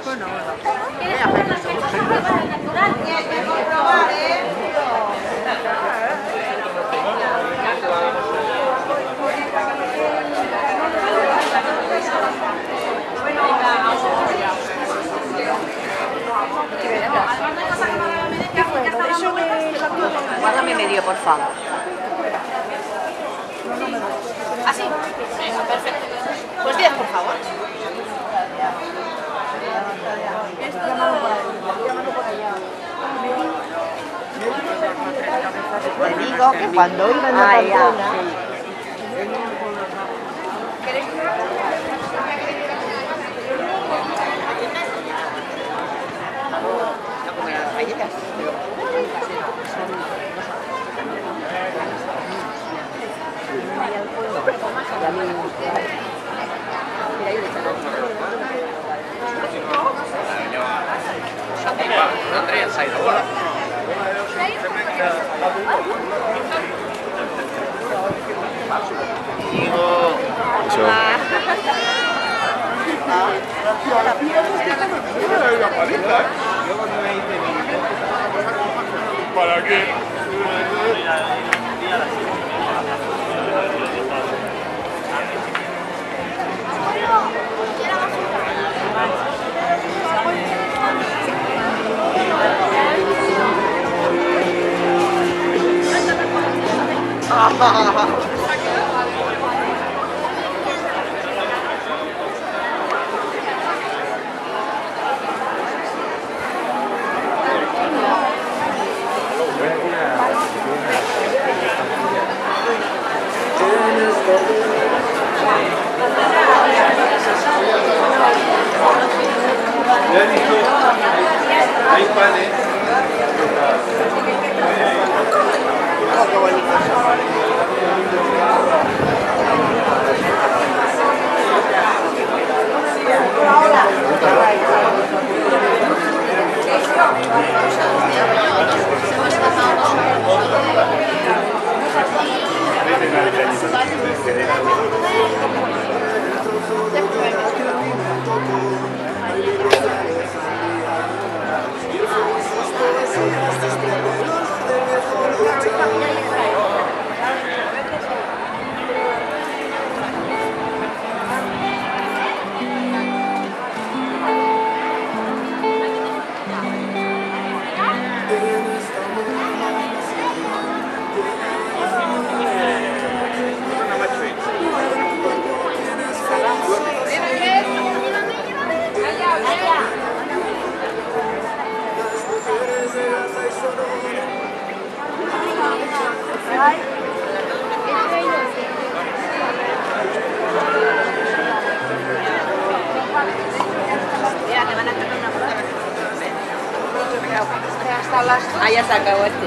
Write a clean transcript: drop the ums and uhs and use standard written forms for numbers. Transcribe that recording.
Bueno, Guárdame medio, por favor. ¿Así? Venga, perfecto. Pues 10, por favor. te digo que cuando iban a Pamplona... No como las galletas. No traien saída bola. ¿Para qué? Hay panes. Mira, te van a tocar una foto. Hasta las... Ah, ya se acabó este.